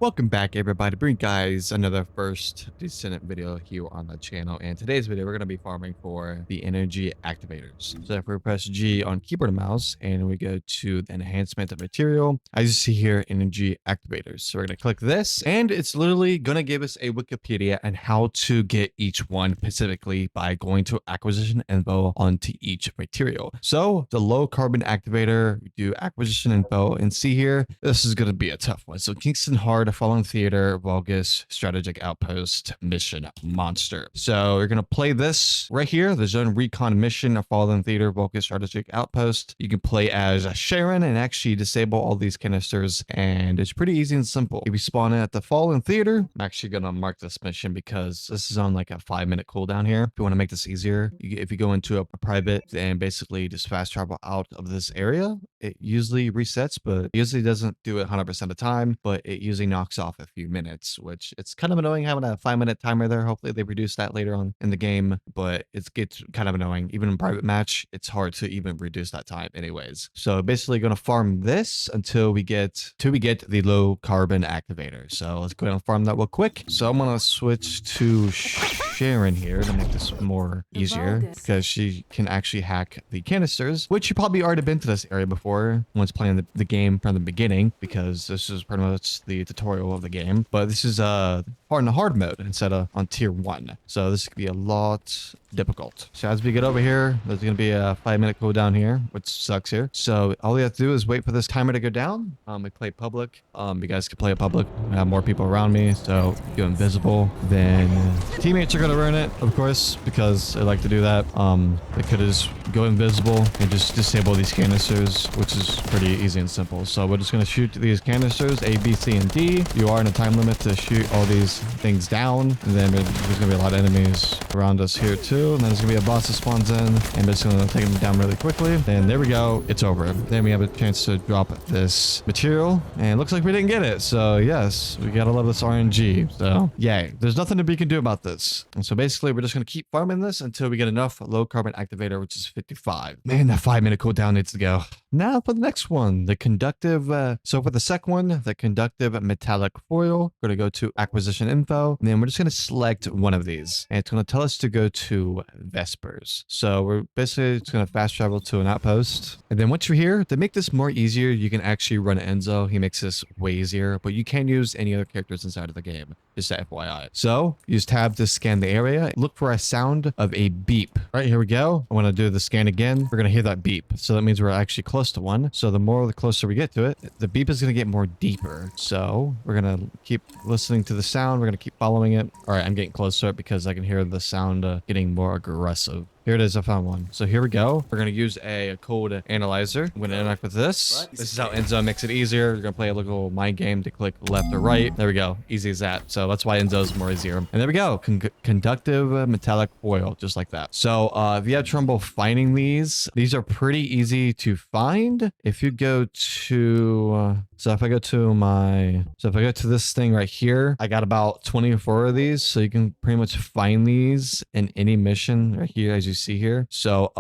Welcome back, everybody. Bring guys another first Descendant video here on the channel. And today's video, we're going to be farming for the energy activators. So if we press G on keyboard and mouse and we go to the enhancement of material, as you see here, energy activators. So we're going to click this and it's literally going to give us a Wikipedia on how to get each one specifically by going to acquisition info onto each material. So the low carbon activator, we do acquisition info and see here, this is going to be a tough one. So Kingston Hard, Fallen Theater, Vulgus, Strategic Outpost, Mission, Monster. So you're going to play this right here, the Zone Recon Mission, Fallen Theater, Vulgus, Strategic Outpost. You can play as Sharon and actually disable all these canisters, and it's pretty easy and simple. If you spawn in at the Fallen Theater, I'm actually going to mark this mission because this is on like a 5-minute cooldown here. If you want to make this easier, if you go into a private and basically just fast travel out of this area, it usually resets, but it usually doesn't do it 100% of the time, but it usually knocks off a few minutes, which it's kind of annoying having a 5-minute timer there. Hopefully they reduce that later on in the game, but it gets kind of annoying. Even in private match, it's hard to even reduce that time anyways. So basically going to farm this until we get the low carbon activator. So let's go ahead and farm that real quick. So I'm going to switch to Sharon here to make this more easier because she can actually hack the canisters, which you probably already been to this area before once playing the game from the beginning, because this is pretty much the tutorial of the game. But this is hard mode instead of on tier 1, so this could be a lot difficult. So as we get over here, there's going to be a 5-minute cooldown here, which sucks here. So all we have to do is wait for this timer to go down. We play public. You guys can play a public. I have more people around me, so go invisible. Then teammates are going to ruin it, of course, because they like to do that. They could just go invisible and just disable these canisters, which is pretty easy and simple. So we're just going to shoot these canisters, A, B, C, and D. You are in a time limit to shoot all these things down, and then there's going to be a lot of enemies around us here too. And then there's going to be a boss that spawns in, and it's going to take them down really quickly. And there we go. It's over. Then we have a chance to drop this material, and it looks like we didn't get it. So yes, we got to love this RNG. So yay. There's nothing that we can do about this. And so basically, we're just going to keep farming this until we get enough low carbon activator, which is 55. Man, that 5-minute cooldown needs to go. Now for the next one, the conductive. So for the second one, the conductive metallic foil, we're going to go to acquisition info. And then we're just going to select one of these, and it's going to tell us to go to Vespers. So we're basically just going to fast travel to an outpost. And then once you're here, to make this more easier, you can actually run Enzo. He makes this way easier, but you can use any other characters inside of the game. Just FYI. So use tab to scan the area. Look for a sound of a beep. All right, here we go. I want to do the scan again. We're going to hear that beep. So that means we're actually close to one. So the closer we get to it, the beep is going to get more deeper. So we're going to keep listening to the sound. We're going to keep following it. All right, I'm getting closer because I can hear the sound getting more aggressive. Here it is. I found one. So here we go. We're going to use a code analyzer. I'm going to interact with this. This is how Enzo makes it easier. You're going to play a little mind game to click left or right. There we go. Easy as that. So that's why Enzo is more easier. And there we go. Conductive metallic foil, just like that. So if you have trouble finding these are pretty easy to find. If you go to... So if I go to this thing right here, I got about 24 of these. So you can pretty much find these in any mission right here, as you see here. So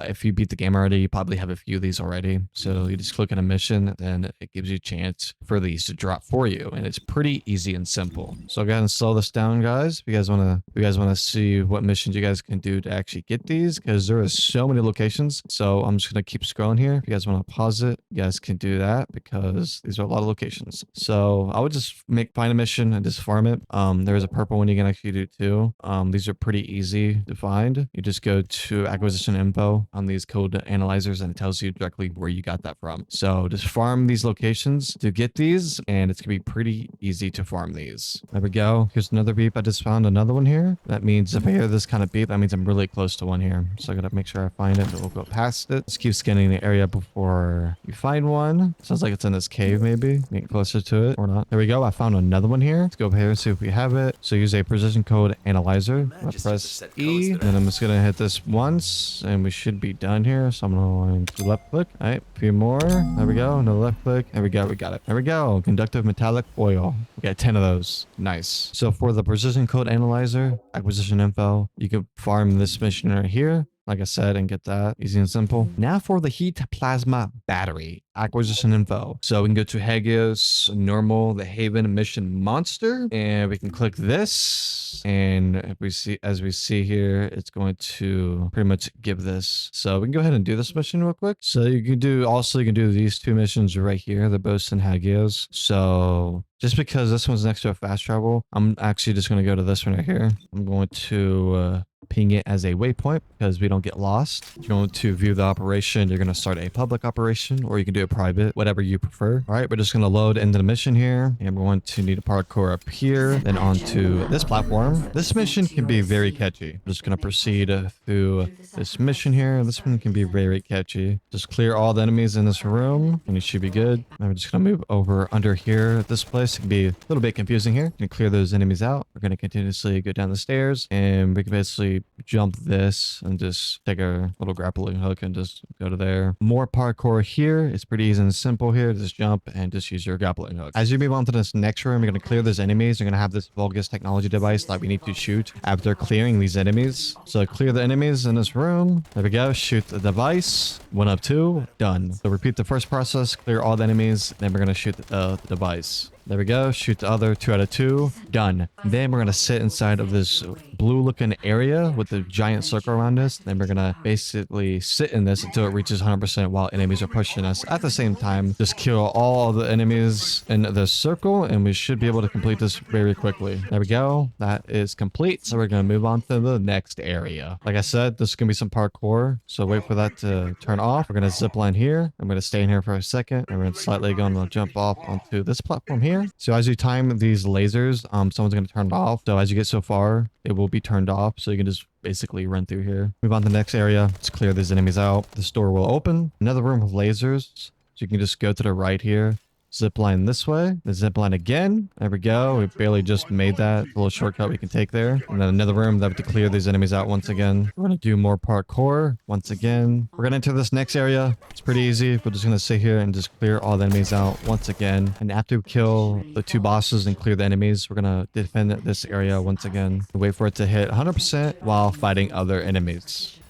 if you beat the game already, you probably have a few of these already. So you just click on a mission, then it gives you a chance for these to drop for you. And it's pretty easy and simple. So I'll go ahead and slow this down, guys. If you guys want to see what missions you guys can do to actually get these, because there are so many locations. So I'm just going to keep scrolling here. If you guys want to pause it, you guys can do that because these are a lot of locations. So I would just find a mission and just farm it. There's a purple one you can actually do too. These are pretty easy to find. You just go to acquisition info on these code analyzers and it tells you directly where you got that from. So just farm these locations to get these, and it's gonna be pretty easy to farm these. There we go. Here's another beep. I just found another one here. That means if I hear this kind of beep, that means I'm really close to one here. So I gotta make sure I find it, but we'll go past it. Just keep scanning the area before you find one. Sounds like it's in this cave maybe. Get closer to it or not. There we go. I found another one here. Let's go over here and see if we have it. So use a precision code analyzer. I'll press E, and I'm just gonna hit this once, and we should be done here. So I'm going to left click. All right, a few more. There we go. No left click. There we go. We got it. There we go. Conductive metallic foil. We got 10 of those. Nice. So for the precision code analyzer, acquisition info, you can farm this mission right here. like I said, and get that easy and simple. Now for the heat plasma battery acquisition info. So we can go to Hagios, normal, the Haven mission monster, and we can click this. And if we see, as we see here, it's going to pretty much give this. So we can go ahead and do this mission real quick. So you can do, also you can do these two missions right here, the Boast and Hagios. So just because this one's next to a fast travel, I'm actually just going to go to this one right here. I'm going to ping it as a waypoint because we don't get lost. You're going to view the operation. You're going to start a public operation, or you can do it private, whatever you prefer. All right, we're just going to load into the mission here, and we're going to need a parkour up here, then onto this platform. This mission can be very catchy. I'm just going to proceed through this mission here. This one can be very catchy. Just clear all the enemies in this room, and you should be good. And we're just going to move over under here. This place can be a little bit confusing here. You can clear those enemies out. We're going to continuously go down the stairs, and we can basically jump this and just take a little grappling hook and just go to there. More parkour here. It's pretty easy and simple here. Just jump and just use your grappling hook. As you move on to this next room, you're going to clear those enemies. You're going to have this Vulgus technology device that we need to shoot after clearing these enemies. So clear the enemies in this room. There we go. Shoot the device. 1 up 2. Done. So repeat the first process. Clear all the enemies. Then we're going to shoot the device. There we go. Shoot the other 2 out of 2. Done. Then we're going to sit inside of this blue looking area with the giant circle around us. Then we're going to basically sit in this until it reaches 100% while enemies are pushing us. At the same time, just kill all the enemies in the circle, and we should be able to complete this very quickly. There we go. That is complete. So we're going to move on to the next area. Like I said, this is going to be some parkour. So wait for that to turn off. We're going to zip line here. I'm going to stay in here for a second. And we're going to slightly going to jump off onto this platform here. So as you time these lasers, someone's going to turn it off. So as you get so far, it will be turned off. So you can just basically run through here. Move on to the next area. Let's clear these enemies out. This door will open. Another room with lasers. So you can just go to the right here. Zip line this way, the zip line again. There we go. We barely just made that. A little shortcut we can take there. And then another room that we have to clear these enemies out once again. We're going to do more parkour once again. We're going to enter this next area. It's pretty easy. We're just going to sit here and just clear all the enemies out once again. And after we kill the 2 bosses and clear the enemies, we're going to defend this area once again. Wait for it to hit 100% while fighting other enemies.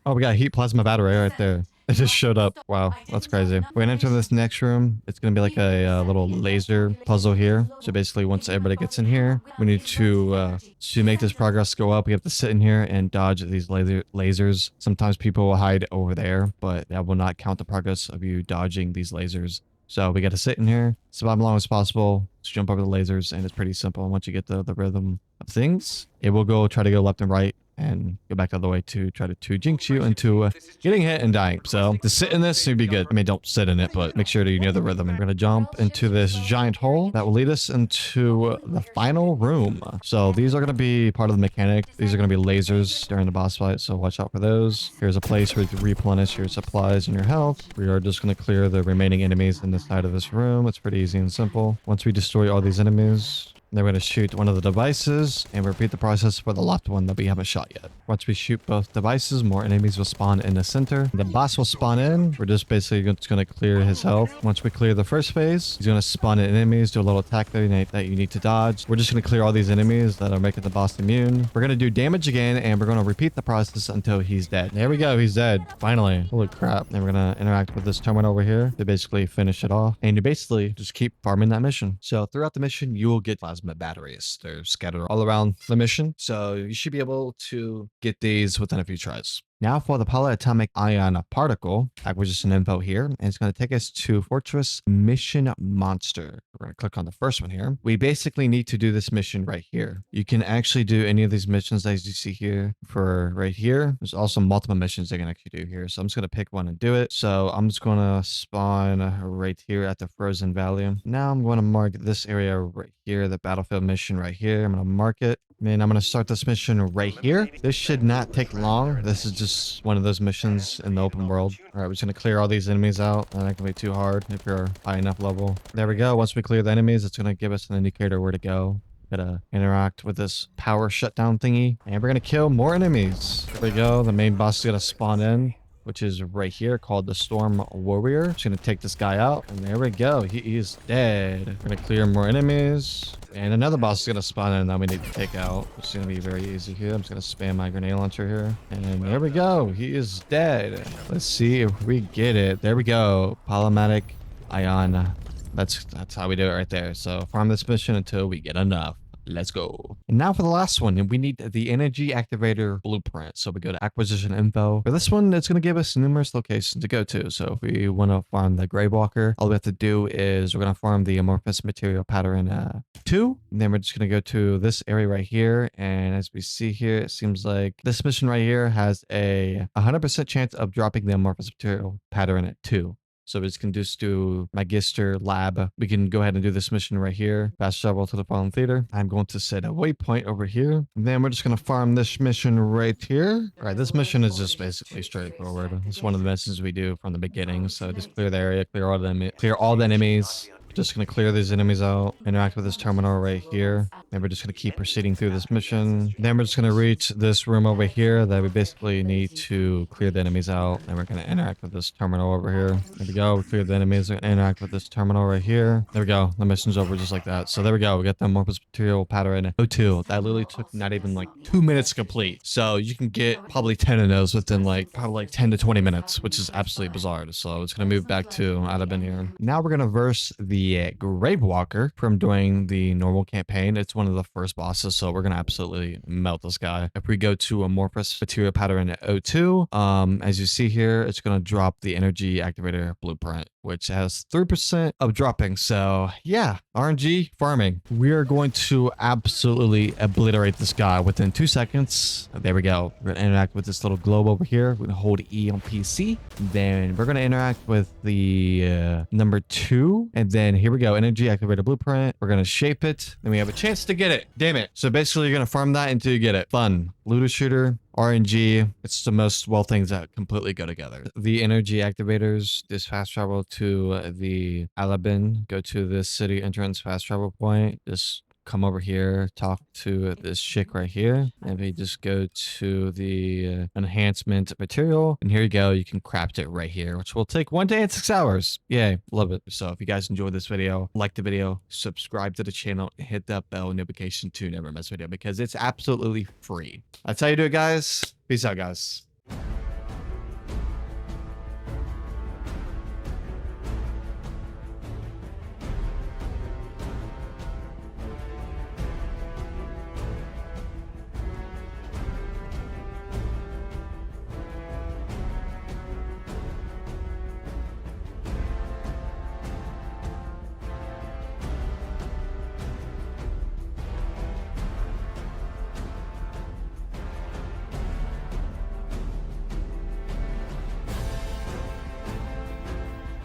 Oh, we got a heat plasma battery right there. It just showed up. Wow, that's crazy. We're gonna enter this next room. It's gonna be like a little laser puzzle here. So basically, once everybody gets in here, we need to make this progress go up. We have to sit in here and dodge these lasers. Sometimes people will hide over there, but that will not count the progress of you dodging these lasers. So we got to sit in here, survive as long as possible, just jump over the lasers, and it's pretty simple. Once you get the rhythm of things, it will try to go left and right and go back the other way to try to jinx you into getting hit and dying. So to sit in this would be good. I mean, don't sit in it, but make sure that you know the rhythm. And we're going to jump into this giant hole that will lead us into the final room. So these are going to be part of the mechanic. These are going to be lasers during the boss fight, so watch out for those. Here's a place where you can replenish your supplies and your health. We are just going to clear the remaining enemies in the side of this room. It's pretty easy and simple. Once we destroy all these enemies, then we're going to shoot one of the devices and repeat the process for the left one that we haven't shot yet. Once we shoot both devices, more enemies will spawn in the center. The boss will spawn in. We're just basically just going to clear his health. Once we clear the first phase, he's going to spawn in enemies, do a little attack that you need to dodge. We're just going to clear all these enemies that are making the boss immune. We're going to do damage again, and we're going to repeat the process until he's dead. There we go. He's dead. Finally. Holy crap. Then we're going to interact with this terminal over here to basically finish it off. And you basically just keep farming that mission. So throughout the mission, you will get plasma batteries. They're scattered all around the mission, so you should be able to get these within a few tries. Now for the Polyatomic Ion Particle acquisition info here, and it's going to take us to Fortress Mission Monster. We're going to click on the first one here. We basically need to do this mission right here. You can actually do any of these missions as you see here for right here. There's also multiple missions they can actually do here. So I'm just going to pick one and do it. So I'm just going to spawn right here at the Frozen Valley. Now I'm going to mark this area right here, the battlefield mission right here. I'm going to mark it. And I'm going to start this mission right here. This should not take long. This is just one of those missions in the open world. All right, we're just going to clear all these enemies out. Not going to be too hard if you're high enough level. There we go. Once we clear the enemies, it's going to give us an indicator where to go. Gotta interact with this power shutdown thingy. And we're going to kill more enemies. There we go. The main boss is going to spawn in, which is right here, called the Storm Warrior. Just gonna take this guy out, and there we go. He is dead. We're gonna clear more enemies. And another boss is going to spawn in that we need to take out. It's going to be very easy here. I'm just going to spam my grenade launcher here. And there we go. He is dead. Let's see if we get it. There we go. Polyatomic Ion. That's how we do it right there. So farm this mission until we get enough. Let's go. And now for the last one, we need the energy activator blueprint. So we go to acquisition info. For this one, it's going to give us numerous locations to go to. So if we want to farm the Grey Walker, all we have to do is we're going to farm the amorphous material pattern 2. And then we're just going to go to this area right here. And as we see here, it seems like this mission right here has a 100% chance of dropping the amorphous material pattern 2. So it's conducive to Magister Lab. We can go ahead and do this mission right here. Fast travel to the Fallen Theater. I'm going to set a waypoint over here. And then we're just going to farm this mission right here. All right, this mission is just basically straightforward. It's one of the missions we do from the beginning. So just clear the area, clear all the enemies. Just going to clear these enemies out, interact with this terminal right here. And we're just going to keep proceeding through this mission. Then we're just going to reach this room over here that we basically need to clear the enemies out. And we're going to interact with this terminal over here. There we go. We clear the enemies and interact with this terminal right here. There we go. The mission's over just like that. So there we go. We got the amorphous material pattern 02. That literally took not even like 2 minutes to complete. So you can get probably 10 of those within probably 10 to 20 minutes, which is absolutely bizarre. So it's going to move back to Adabin here. Now we're going to verse the Grave Walker from doing the normal campaign. It's one of the first bosses, so we're gonna absolutely melt this guy. If we go to amorphous material pattern 02, as you see here, it's gonna drop the energy activator blueprint, which has 3% of dropping. So yeah, RNG farming. We are going to absolutely obliterate this guy within 2 seconds. There we go. We're gonna interact with this little globe over here. We're gonna hold E on PC. Then we're gonna interact with the number 2, and then here we go. Energy activator blueprint. We're gonna shape it, and we have a chance to get it. Damn it. So basically, you're gonna farm that until you get it. Fun. Looter shooter. RNG, it's the most things that completely go together. The energy activators, this fast travel to the Alabin, go to this city entrance fast travel point. Just come over here, talk to this chick right here, and we just go to the enhancement material, and here you go. You can craft it right here, which will take 1 day and 6 hours. Yay, love it. So if you guys enjoyed this video, like the video, subscribe to the channel, and hit that bell notification to never miss a video because it's absolutely free. That's how you do it, guys. Peace out, guys.